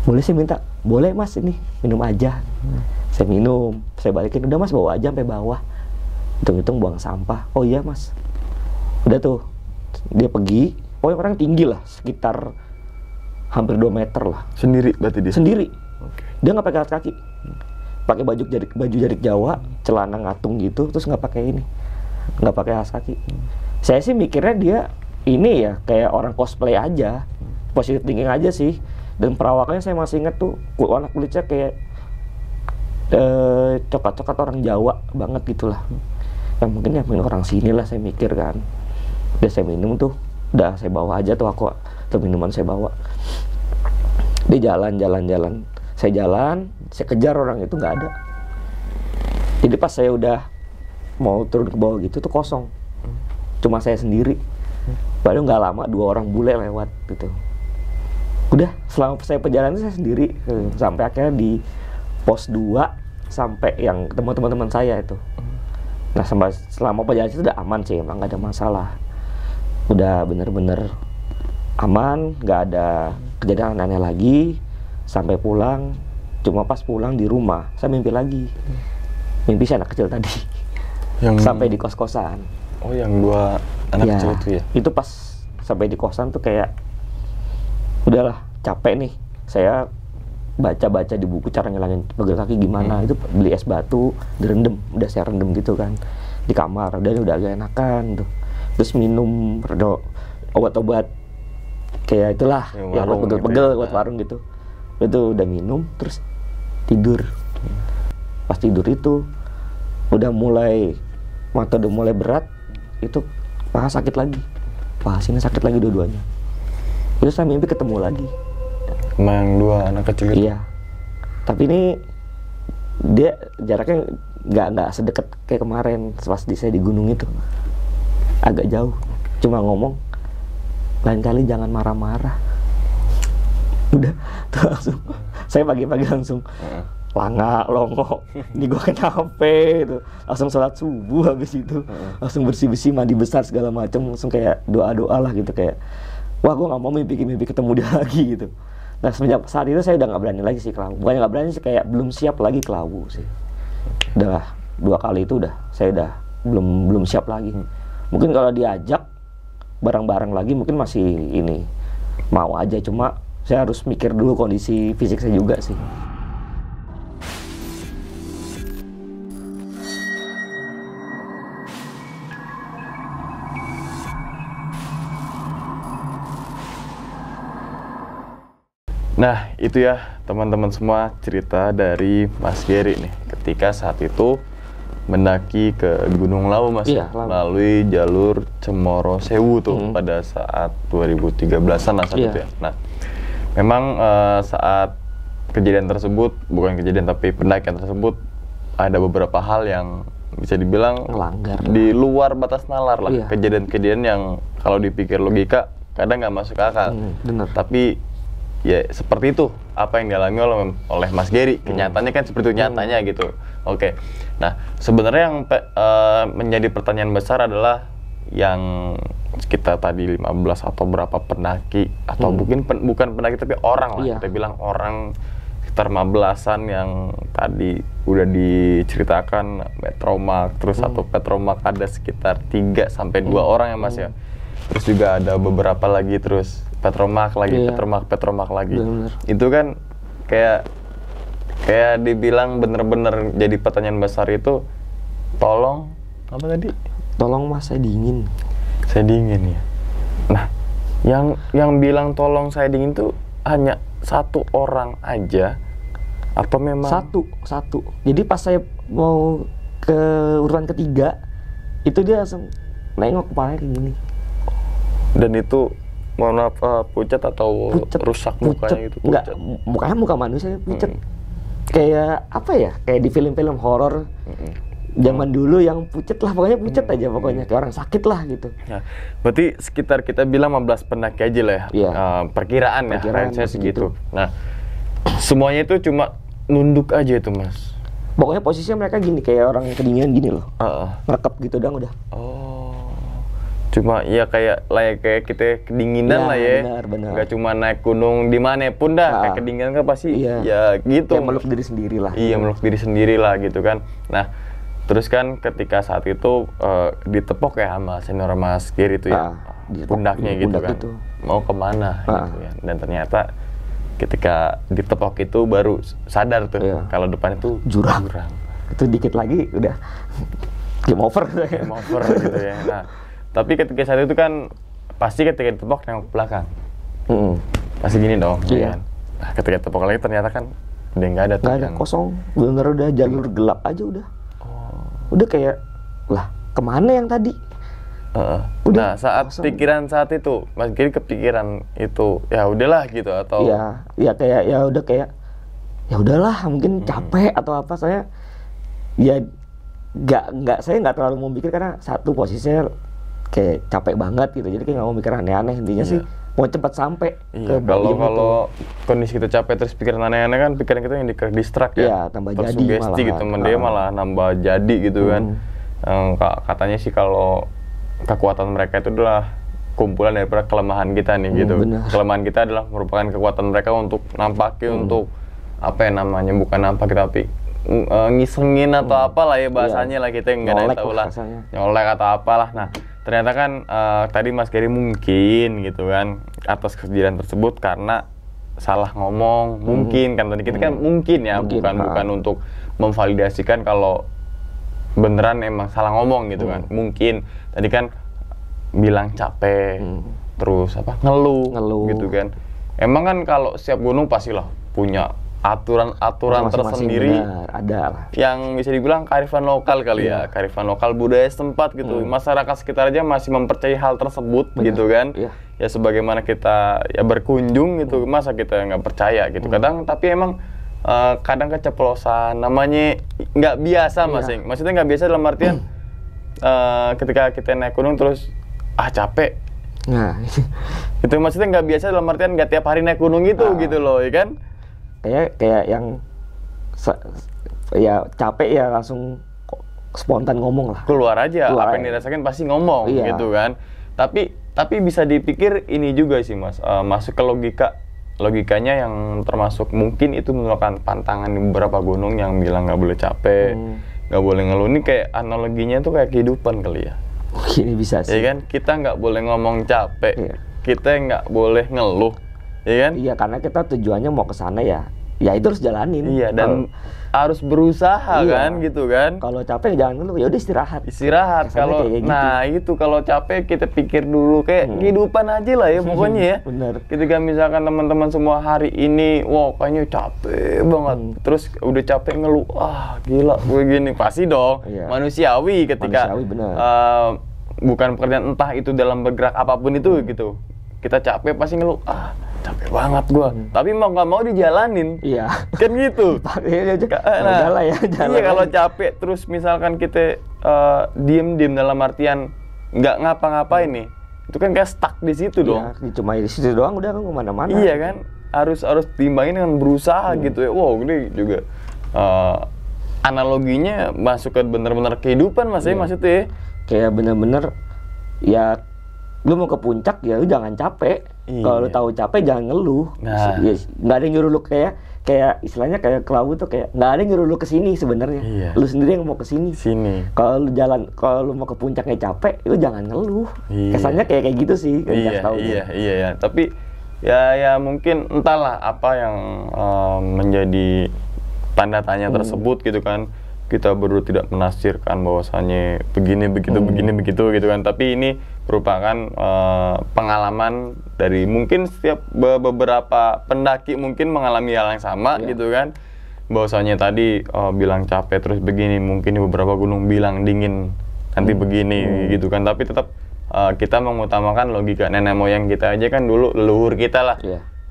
boleh sih minta? Boleh mas, ini minum aja. Saya minum, saya balikin, udah mas bawa aja sampai bawah. Hitung-hitung buang sampah. Oh iya mas. Udah tuh, dia pergi. Pokoknya orang tinggi lah, sekitar hampir 2 meter lah. Sendiri berarti dia? Sendiri. Dia nggak pakai alas kaki, pakai baju jarik Jawa, celana ngatung gitu, terus nggak pakai alas kaki. Saya sih mikirnya dia ini ya kayak orang cosplay aja, positive thinking aja sih. Dan perawakannya saya masih inget tuh, warna kulitnya kayak coklat-coklat orang Jawa banget gitulah. Ya mungkin orang sini lah saya mikir kan. Udah saya minum tuh, udah saya bawa aja tuh tuh minuman saya bawa. Dia jalan. Saya kejar orang itu nggak ada. Jadi pas saya udah mau turun ke bawah gitu tuh kosong. Cuma saya sendiri. Padahal nggak lama 2 orang bule lewat gitu. Udah selama saya perjalanan saya sendiri sampai akhirnya di pos 2 sampai yang ketemu teman-teman saya itu. Nah selama perjalanan itu udah aman sih, emang nggak ada masalah. Udah bener-bener aman, nggak ada kejadian aneh lagi. Sampai pulang, cuma pas pulang di rumah saya mimpi lagi. Mimpi si anak kecil tadi. Sampai di kos-kosan. Oh, yang 2 anak kecil itu ya? Itu pas sampai di kosan tuh kayak udahlah capek nih, saya baca-baca di buku cara ngilangin pegel kaki gimana. Itu beli es batu, direndam, udah saya rendam gitu kan di kamar, dan udah agak enakan tuh. Terus minum obat-obat kayak itulah yang buat pegel-pegel buat warung gitu. Itu udah minum, terus tidur. Pas tidur itu udah mulai mata udah mulai berat, itu paha sakit lagi, paha sini sakit lagi dua-duanya. Terus saya mimpi ketemu lagi sama yang 2 anak kecil itu? Iya, tapi ini dia jaraknya nggak sedekat kayak kemarin pas saya di gunung itu, agak jauh. Cuma ngomong, lain kali jangan marah-marah. Udah tuh langsung saya pagi-pagi langsung longo, ini gua kenapa itu, langsung sholat subuh, habis itu langsung bersih-bersih, mandi besar segala macam, langsung kayak doa-doa lah gitu, kayak wah gua nggak mau mimpi ketemu dia lagi gitu. Nah semenjak saat itu saya udah nggak berani lagi sih ke Lawu. Bukannya nggak berani sih, kayak belum siap lagi ke Lawu sih. Udah 2 kali itu saya udah belum siap lagi. Mungkin kalau diajak bareng-bareng lagi mungkin masih ini mau aja, cuma saya harus mikir dulu kondisi fisik saya juga sih. Nah, itu ya teman-teman semua cerita dari Mas Gary nih, ketika saat itu mendaki ke Gunung Lawu, Mas. Iya, melalui jalur Cemoro Sewu tuh pada saat 2013-an saat itu ya. Nah, memang saat kejadian tersebut, bukan kejadian tapi pendakian tersebut, ada beberapa hal yang bisa dibilang ngelanggar di luar batas nalar lah. Kejadian-kejadian yang kalau dipikir logika kadang nggak masuk akal. Bener. Tapi ya seperti itu apa yang dialami oleh Mas Gary. Kenyataannya kan seperti itu nyatanya gitu. Oke. Nah, sebenarnya yang menjadi pertanyaan besar adalah yang kita tadi 15 atau berapa pendaki atau mungkin bukan pendaki tapi orang lah, kita bilang orang sekitar 15-an yang tadi udah diceritakan Petromak, terus satu Petromak ada sekitar 3 sampai 2 orang ya Mas ya. Terus juga ada beberapa lagi terus Petromak lagi, Petromak lagi. Bener. Itu kan kayak dibilang bener-bener jadi pertanyaan besar itu, tolong apa tadi? Tolong Mas, saya dingin. Saya dingin ya. Nah, yang bilang tolong saya dingin tuh hanya 1 orang aja atau memang satu. Jadi pas saya mau ke urutan ketiga itu dia langsung nengok kepalanya kayak gini. Dan itu mohon apa pucat atau rusak mukanya gitu? Enggak, mukanya muka manusia pucat. Kayak apa ya? Kayak di film-film horor zaman dulu yang pucat lah, pokoknya pucat aja pokoknya, kayak orang sakit lah gitu. Nah, berarti sekitar kita bilang 15 pendaki aja lah ya. Perkiraan ya, range segitu. Nah, semuanya itu cuma nunduk aja itu Mas. Pokoknya posisinya mereka gini, kayak orang kedinginan gini loh. Ngerekep gitu dong udah. Cuma ya kayak kita kedinginan lah ya. Benar. Gak cuma naik gunung dimanapun dah, kayak kedinginan kan pasti ya gitu. Kayak meluk diri sendiri lah. Iya, meluk diri sendiri lah gitu kan. Nah, terus kan ketika saat itu ditepok ya sama senior Mas Gary itu ya, pundaknya gitu kan. Itu. Mau kemana gitu ya. Dan ternyata ketika ditepok itu baru sadar tuh kalau depan itu jurang. Itu dikit lagi udah game over gitu ya. Game over gitu ya. Nah, tapi ketika saat itu kan pasti ketika ditepok nengok ke belakang. Pasti gini dong. Kan? Nah, ketika ditepok lagi ternyata kan udah nggak ada tuh. Nggak ada, kosong. Bener udah jalur gelap aja udah. Udah kayak, lah kemana yang tadi? Nah, saat kosong. Pikiran saat itu, Mas Gary kepikiran itu, ya udahlah gitu atau? Ya kayak ya udah kayak, ya udahlah mungkin capek atau apa, saya ya saya nggak terlalu memikir karena satu posisinya kayak capek banget gitu, jadi kayak nggak mau mikir aneh-aneh, intinya sih mau cepat sampai ke kalau kondisi kita capek terus pikiran aneh-aneh kan pikiran kita yang di-distract ya, tambah jadi malah gitu, dia malah nambah jadi gitu kan. Katanya sih kalau kekuatan mereka itu adalah kumpulan daripada kelemahan kita nih gitu. Kelemahan kita adalah merupakan kekuatan mereka untuk nampaki untuk apa ya namanya, bukan nampak tapi ngisengin atau apalah ya bahasanya lah, kita nggak ada tahu lah, nyolek atau apalah. Nah ternyata kan tadi Mas Gary mungkin gitu kan atas kejadian tersebut karena salah ngomong, mungkin kan tadi kita kan mungkin ya, bukan untuk memvalidasikan kalau beneran emang salah ngomong gitu kan. Mungkin tadi kan bilang capek, terus apa ngeluh gitu kan. Emang kan kalau setiap gunung pastilah punya aturan tersendiri, ada lah. Yang bisa dibilang kearifan lokal kali ya, kearifan lokal budaya setempat gitu. Masyarakat sekitar aja masih mempercayai hal tersebut gitu kan. Ya sebagaimana kita ya berkunjung gitu, masa kita nggak percaya gitu. Kadang tapi emang kadang keceplosan, namanya nggak biasa maksudnya nggak biasa dalam artian ketika kita naik gunung terus capek. Nah itu maksudnya nggak biasa dalam artian nggak tiap hari naik gunung gitu gitu loh, ya kan? Kayak yang ya capek ya langsung spontan ngomong lah, keluar aja apa yang dirasakan pasti ngomong gitu kan. Tapi bisa dipikir ini juga sih Mas, masuk ke logikanya yang termasuk mungkin itu merupakan pantangan di beberapa gunung yang bilang nggak boleh capek, nggak boleh ngeluh. Ini kayak analoginya tuh kayak kehidupan kali ya. Ini bisa sih. Ya kan, kita nggak boleh ngomong capek, kita nggak boleh ngeluh, ya kan? Iya, karena kita tujuannya mau ke sana ya itu harus jalanin. Iya, dan harus berusaha kan, gitu kan? Kalau capek jangan ngeluh, ya udah istirahat. Kalau gitu. Nah itu kalau capek kita pikir dulu kayak kehidupan aja lah ya pokoknya ya. Bener. Ketika misalkan teman-teman semua hari ini, wow kayaknya capek banget, terus udah capek ngeluh, gila gue gini, pasti dong manusiawi ketika bukan pekerjaan entah itu dalam bergerak apapun itu gitu. Kita capek pasti ngeluh, capek banget gua. Tapi mau nggak mau dijalanin. Iya. Kan gitu. Iya, kalau capek terus misalkan kita diem dalam artian nggak ngapa-ngapain nih, itu kan kayak stuck di situ dong. Cuma di situ doang udah kan kemana-mana. Iya kan, harus timbangin dengan berusaha gitu ya. Wow, ini juga analoginya masuk ke bener-bener kehidupan Mas, maksudnya. Kayak bener-bener ya. Lu mau ke puncak ya lu jangan capek. Kalau lu tahu capek jangan ngeluh. Nggak ada yang nyuruh lu kayak istilahnya kayak kelabu tuh kayak nggak ada yang nyuruh lu kesini sebenarnya. Lu sendiri yang mau kesini. Kalau lu mau ke puncaknya capek, lu jangan ngeluh. Kesannya kayak gitu sih. Iya. Tapi ya mungkin entahlah apa yang menjadi tanda tanya tersebut gitu kan. Kita baru tidak menafsirkan bahwasannya begini begitu gitu kan. Tapi ini merupakan pengalaman dari mungkin setiap beberapa pendaki mungkin mengalami hal yang sama gitu kan. Bahwasanya tadi bilang capek terus begini, mungkin di beberapa gunung bilang dingin nanti begini gitu kan. Tapi tetap kita mengutamakan logika nenek moyang kita aja kan, dulu leluhur kita lah.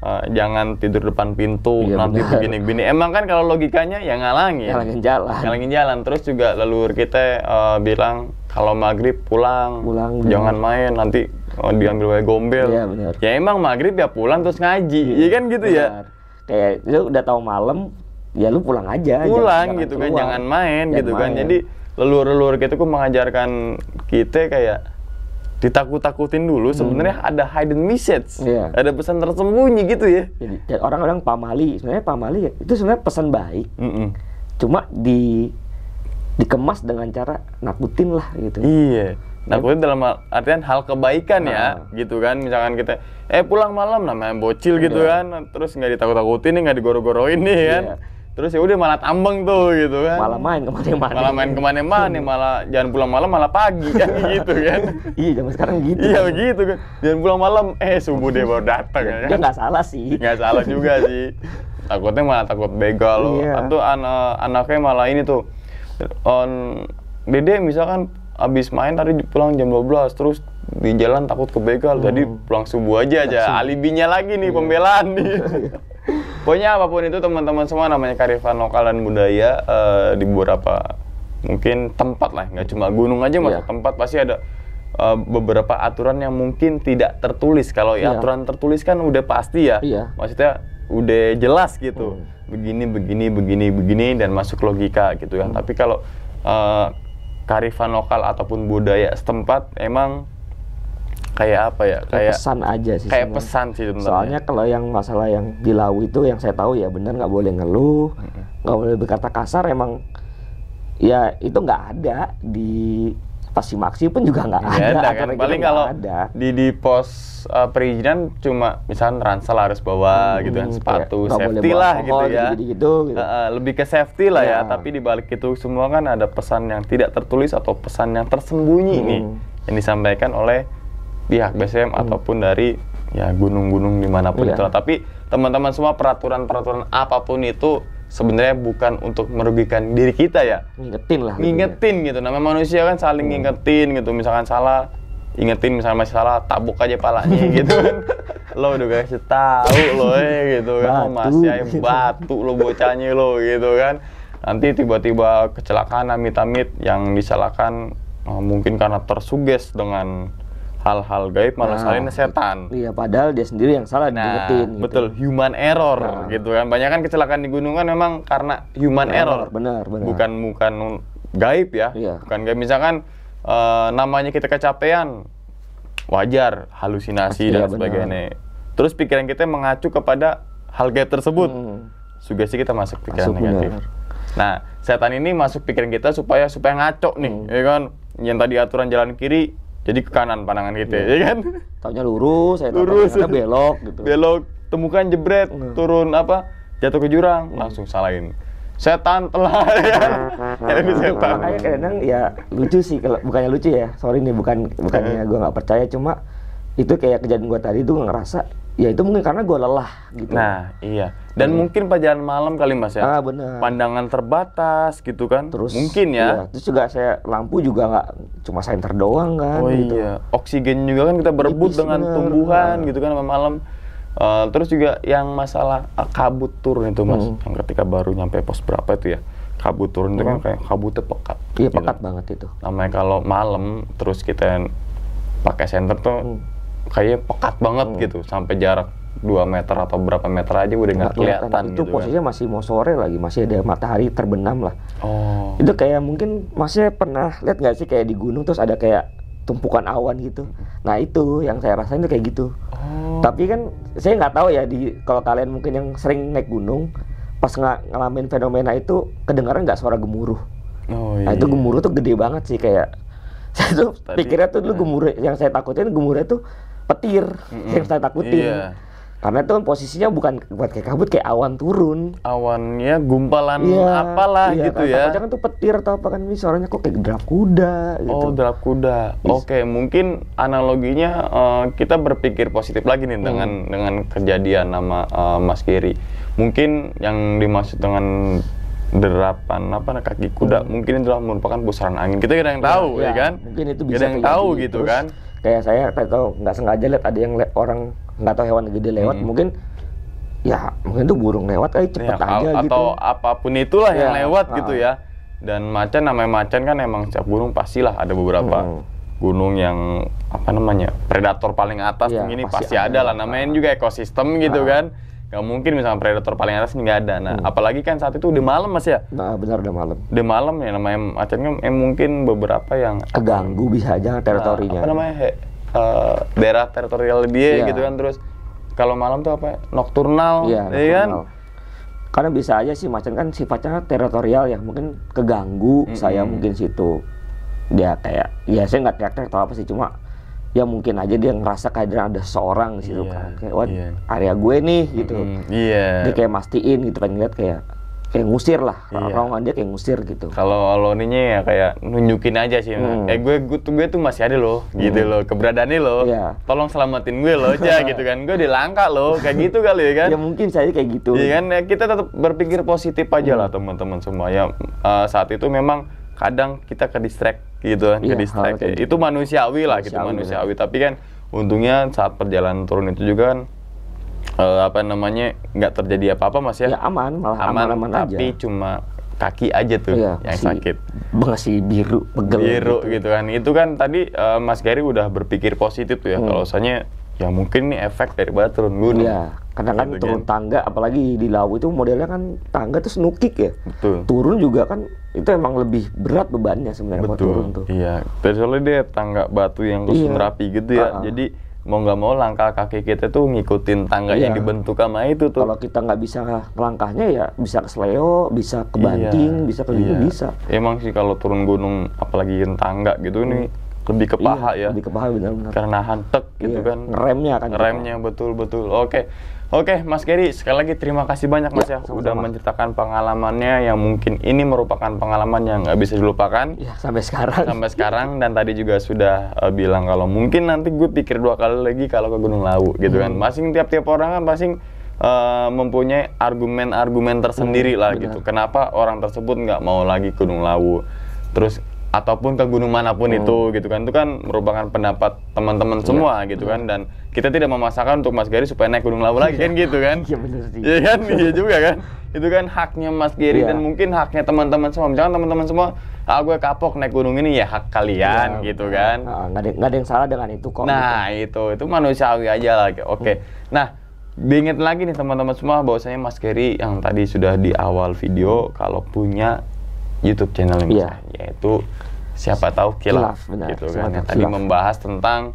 Jangan tidur depan pintu, nanti begini-begini. Emang kan kalau logikanya ya ngalangin jalan. Terus juga leluhur kita bilang kalau maghrib pulang jangan main, nanti diambil oleh gombel. Ya emang maghrib ya pulang terus ngaji, iya kan gitu ya. Kayak lu udah tahu malam, ya lu pulang aja. Pulang gitu kan, jangan main gitu kan. Jadi leluhur kita kok mengajarkan kita kayak ditakut-takutin dulu, sebenarnya ada hidden message, ada pesan tersembunyi gitu ya. Jadi orang-orang pamali, sebenarnya pamali itu sebenarnya pesan baik, cuma dikemas dengan cara nakutin lah gitu. Iya, nakutin dalam artian hal kebaikan ya, gitu kan. Misalkan kita pulang malam namanya bocil gitu kan, terus nggak ditakut-takutin nih, nggak digoro-goroin nih kan. Terus ya udah malah tambang tuh gitu kan. Malah main kemana-mana. Malah jangan pulang malam malah pagi kan gitu kan. Iya, zaman sekarang gitu. Iya begitu kan. Jangan pulang malam, subuh dia baru datang kan. Dia nggak salah sih. Nggak salah juga sih. Takutnya malah takut begal. Atau anaknya malah ini tuh. Dede misalkan abis main tadi pulang jam 12 terus di jalan takut kebegal, jadi pulang subuh aja. Alibinya lagi nih, pembelaan nih. Pokoknya apapun itu teman-teman semua, namanya kearifan lokal dan budaya di beberapa mungkin tempat lah, nggak cuma gunung aja, masuk tempat pasti ada beberapa aturan yang mungkin tidak tertulis. Kalau aturan tertulis kan udah pasti ya, maksudnya udah jelas gitu, begini dan masuk logika gitu kan. Tapi kalau kearifan lokal ataupun budaya setempat emang kayak apa ya? Kayak pesan aja sih. Kayak pesan sih sebenarnya. Soalnya kalau yang masalah yang di Lau itu yang saya tahu ya benar nggak boleh ngeluh, nggak boleh berkata kasar, emang ya itu nggak ada di pas simaksi pun juga nggak ada kan. Paling kalau di pos perizinan cuma misalnya ransel harus bawa gitu kan, sepatu safety lah gitu ya. Gitu. Lebih ke safety lah ya, tapi di balik itu semua kan ada pesan yang tidak tertulis atau pesan yang tersembunyi nih yang disampaikan oleh pihak BSM ataupun dari ya gunung-gunung dimanapun itulah. Tapi teman-teman semua, peraturan-peraturan apapun itu sebenarnya bukan untuk merugikan diri kita ya. Ngingetin gitu. Namanya manusia kan saling ngingetin gitu. Misalkan salah, ingetin, misalnya masih salah, tabuk aja palanya gitu kan. Lo udah kasih tahu lo gitu kan, masih aja batu lo bocahnya lo gitu kan. Nanti tiba-tiba kecelakaan amit-amit yang disalahkan mungkin karena tersuges dengan hal-hal gaib, malah salahnya setan. Iya, padahal dia sendiri yang salah diingetin. Betul, human error gitu kan. Banyak kan kecelakaan di gunung kan memang karena human error. Benar. Bukan gaib ya. Bukan gaib. Misalkan namanya kita kecapean, wajar, halusinasi dan sebagainya. Terus pikiran kita mengacu kepada hal gaib tersebut. Sugesti kita masuk pikiran negatif. Nah, setan ini masuk pikiran kita supaya ngaco nih, ya kan? Yang tadi aturan jalan kiri jadi ke kanan pandangan kita, ya kan? Taunya lurus, ternyata belok gitu. Belok, temukan jebret, turun jatuh ke jurang, langsung salahin. Setan telah ya. Setan. Makanya kadang ya lucu sih, kalau bukannya lucu ya. Sorry nih, bukannya gue nggak percaya, cuma itu kayak kejadian gue tadi tuh ngerasa ya itu mungkin karena gue lelah gitu. Nah, iya. Dan mungkin perjalanan malam kali Mas ya. Benar. Pandangan terbatas gitu kan. Terus mungkin ya. Iya. Terus juga lampu juga nggak cuma senter doang kan. Gitu. Iya. Oksigen juga kan kita berebut dengan tumbuhan gitu kan malam. Terus juga yang masalah kabut turun itu Mas. Yang ketika baru nyampe pos berapa itu ya. Kabut turun itu kan kayak kabutnya pekat. Iya, gitu. Pekat banget itu. Namanya kalau malam terus kita pakai senter tuh kayaknya pekat banget gitu, sampai jarak 2 meter atau berapa meter aja udah nggak kelihatan itu gitu. Posisinya kan. Masih mau sore lagi, masih ada matahari terbenam lah. Itu kayak mungkin Masnya pernah lihat nggak sih kayak di gunung terus ada kayak tumpukan awan gitu. Nah itu yang saya rasain tuh kayak gitu. Tapi kan saya nggak tahu ya kalau kalian mungkin yang sering naik gunung pas ngalamin fenomena itu kedengaran nggak suara gemuruh. Nah itu gemuruh tuh gede banget sih, kayak saya tuh pikirnya tuh dulu gemuruh yang saya takutin gemuruhnya tuh petir yang saya takutin. Karena itu kan posisinya bukan buat kayak kabut, kayak awan turun. Awannya gumpalan apalah gitu ya. Takutnya kan tuh petir atau apa kan, ini suaranya kok kayak derap kuda gitu. Derap kuda. Oke, mungkin analoginya kita berpikir positif lagi nih dengan kejadian nama Mas Gary. Mungkin yang dimaksud dengan derapan kaki kuda mungkin itu merupakan pusaran angin. Kita kadang tahu ya kan? Mungkin itu bisa kadang tahu gitu kan. Kayak saya tahu nggak sengaja lihat ada yang orang nggak tahu hewan gede lewat, mungkin tuh burung lewat kali cepet aja gitu. Atau apapun itulah yang lewat gitu ya. Dan namanya macan kan emang setiap gunung pastilah ada beberapa gunung yang predator paling atas ini pasti ada lah. Namanya juga ekosistem gitu kan. Gak mungkin misalnya predator paling atas nggak ada. Nah, apalagi kan saat itu udah malam Mas ya. Nah, benar udah malam. Udah malam ya, namanya macan kan mungkin beberapa yang keganggu bisa aja teritorinya. Daerah teritorial dia gitu kan. Terus kalau malam tuh nocturnal, ya kan? Karena bisa aja sih macan kan sifatnya teritorial ya, mungkin keganggu. Saya mungkin situ dia kayak saya nggak teriak-teriak atau apa sih, cuma ya mungkin aja dia ngerasa kayak ada seorang di situ kan, kayak area gue nih gitu. Dia kayak mastiin gitu kan, ngeliat kayak ngusir lah, raungan dia kayak ngusir gitu. Kalau ininya ya kayak nunjukin aja sih, gue tuh masih ada loh, gitu loh, keberadaannya loh. Tolong selamatin gue loh, gitu kan. Gue dilangka loh, kayak gitu kali ya kan. Ya mungkin saya kayak gitu. Iya kan, kita tetap berpikir positif aja lah teman-teman semua. Ya saat itu memang kadang kita ke distract gitu kan, itu manusiawi lah gitu, manusiawi. Tapi kan untungnya saat perjalanan turun itu juga kan nggak terjadi apa-apa Mas ya. Ya aman, malah aman tapi aja. cuma kaki aja tuh yang sakit. Masih biru, pegel gitu kan. Itu kan tadi Mas Gary udah berpikir positif tuh ya. Kalau misalnya ya mungkin nih efek daripada turun gunung. Iya, karena kan Gitu turun tangga, apalagi di Lawu itu modelnya kan tangga terus nukik ya. Betul. Turun juga kan itu emang lebih berat bebannya sebenarnya kalau turun tuh. Iya, soalnya dia tangga batu yang terus merapi gitu ya. Jadi mau nggak mau langkah kaki kita tuh ngikutin tangga yang dibentuk sama itu tuh. Kalau kita nggak bisa langkahnya ya bisa kesleo, bisa kebanting, bisa ke gitu bisa. Emang sih kalau turun gunung apalagi yang tangga gitu nih lebih ke paha ya. Lebih ke paha benar-benar. Karena hantek gitu kan. Ngeremnya kan. Ngeremnya betul-betul. Oke, Mas Gary, sekali lagi terima kasih banyak Mas ya sama-sama. udah menceritakan pengalamannya yang mungkin ini merupakan pengalaman yang nggak bisa dilupakan. Ya, sampai sekarang. Sampai sekarang, dan tadi juga sudah bilang kalau mungkin nanti gue pikir 2 kali lagi kalau ke Gunung Lawu gitu kan. Masing tiap-tiap orang kan masing mempunyai argumen-argumen tersendiri lah gitu. Kenapa orang tersebut nggak mau lagi ke Gunung Lawu. Terus ataupun ke gunung manapun itu gitu kan. Itu kan merupakan pendapat teman-teman semua gitu kan, dan kita tidak memaksakan untuk Mas Gary supaya naik Gunung Lawu lagi kan gitu kan. Iya benar sih. Iya kan? Iya juga kan. Itu kan haknya Mas Gary dan mungkin haknya teman-teman semua. Misalkan teman-teman semua, gue kapok naik gunung ini, ya hak kalian gitu kan. Nggak ada yang salah dengan itu kok. Nah itu manusiawi aja lah. Oke. Nah, diingat lagi nih teman-teman semua bahwasanya Mas Gary yang tadi sudah di awal video kalau punya YouTube channel yang yaitu siapa tahu Kilaf gitu kan. Yang tadi membahas tentang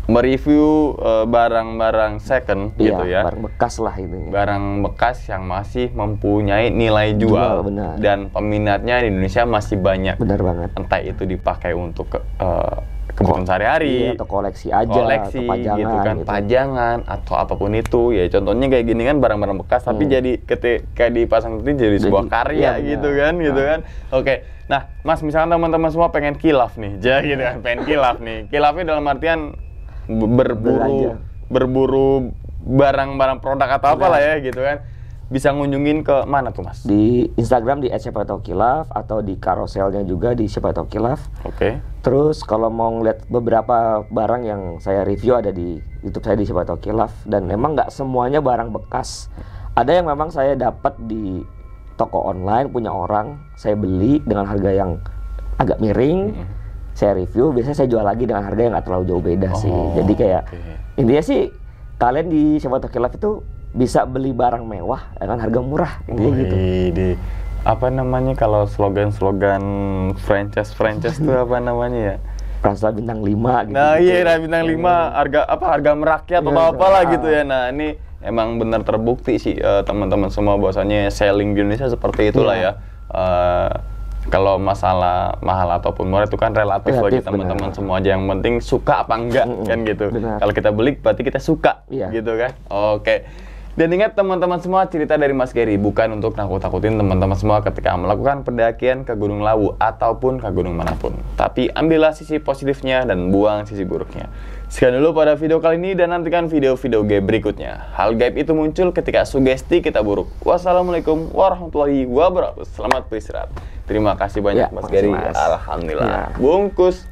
mereview barang-barang second gitu ya. Barang bekas lah ini. Barang bekas yang masih mempunyai nilai jual dan peminatnya di Indonesia masih banyak. Benar banget. Entah itu dipakai untuk kebutuhan sehari-hari, atau koleksi aja, atau pajangan gitu kan, pajangan atau apapun itu ya. Contohnya kayak gini kan barang-barang bekas tapi jadi ketika dipasang itu jadi sebuah karya gitu kan. Oke. Nah, Mas, misalkan teman-teman semua pengen kilaf nih, gitu kan, pengen kilaf nih. Kilafnya dalam artian berburu barang-barang produk atau apalah ya gitu kan. Bisa ngunjungin ke mana tuh, Mas? Di Instagram di @siapatau_kilaf atau di karoselnya juga di siapatau_kilaf. Oke. Terus kalau mau ngeliat beberapa barang yang saya review ada di YouTube saya di siapatau_kilaf, dan memang nggak semuanya barang bekas. Ada yang memang saya dapat di toko online punya orang, saya beli dengan harga yang agak miring. Saya review, biasanya saya jual lagi dengan harga yang nggak terlalu jauh beda sih. Jadi kayak intinya sih kalian di siapatau_kilaf itu bisa beli barang mewah dengan harga murah, intinya gitu. Apa namanya kalau slogan-slogan franchise itu apa namanya ya? Rasa bintang 5 gitu. Nah, iya, bintang 5 harga merakyat atau apalah gitu ya. Nah, ini emang benar terbukti sih teman-teman semua bahwasanya selling di Indonesia seperti itulah ya. Kalau masalah mahal ataupun murah itu kan relatif bagi teman-teman semua aja, yang penting suka apa enggak kan gitu. Kalau kita beli berarti kita suka gitu kan. Oke. Dan ingat teman-teman semua, cerita dari Mas Gary bukan untuk nakut-nakutin teman-teman semua ketika melakukan pendakian ke Gunung Lawu ataupun ke gunung manapun. Tapi ambillah sisi positifnya dan buang sisi buruknya. Sekian dulu pada video kali ini dan nantikan video-video gaib berikutnya. Hal gaib itu muncul ketika sugesti kita buruk. Wassalamualaikum warahmatullahi wabarakatuh. Selamat beristirahat. Terima kasih banyak Mas Gary. Alhamdulillah. Bungkus.